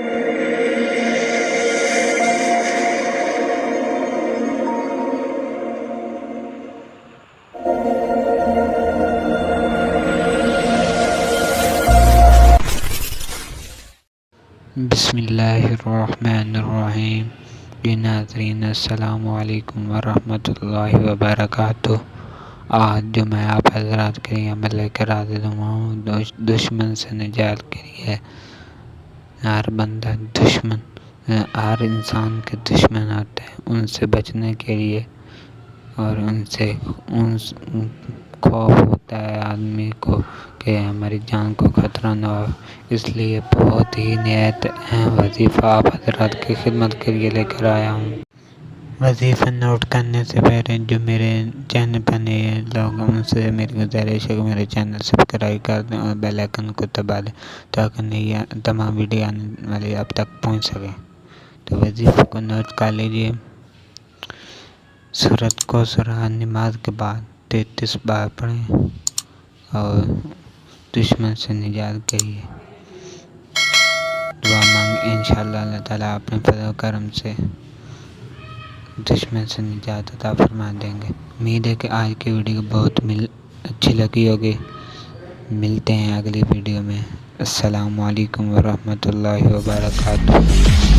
بسم اللہ الرحمن الرحیم۔ جی ناظرین السلام علیکم ورحمۃ اللہ وبرکاتہ۔ آج جو میں آپ حضرات کے لیے عمل لے کر حاضر ہوں دشمن سے نجات کے لیے۔ ہر بندہ دشمن، ہر انسان کے دشمن ہوتے ہیں، ان سے بچنے کے لیے اور ان سے خوف ہوتا ہے آدمی کو کہ ہماری جان کو خطرہ نہ ہو، اس لیے بہت ہی نہایت اہم وظیفہ آپ حضرات کی خدمت کے لیے لے کر آیا ہوں۔ وظیفہ نوٹ کرنے سے پہلے جو میرے چینل پر نئے لوگ ہیں ان سے میری گزارش ہے کہ میرے چینل سبسکرائب کر دیں اور بیل آئیکن کو دبا دیں تاکہ نئی تمام ویڈیو آنے والی آپ تک پہنچ سکیں۔ تو وظیفے کو نوٹ کر لیجیے۔ سورۃ کوثر نماز کے بعد 33 بار پڑھیں اور دشمن سے نجات کے لیے دعا مانگیں۔ انشاءاللہ اللہ تعالیٰ اپنے فضل و کرم سے دشمن سے نجات عطا فرما دیں گے۔ امید ہے کہ آج کی ویڈیو بہت اچھی لگی ہوگی۔ ملتے ہیں اگلی ویڈیو میں۔ السلام علیکم ورحمۃ اللہ وبرکاتہ۔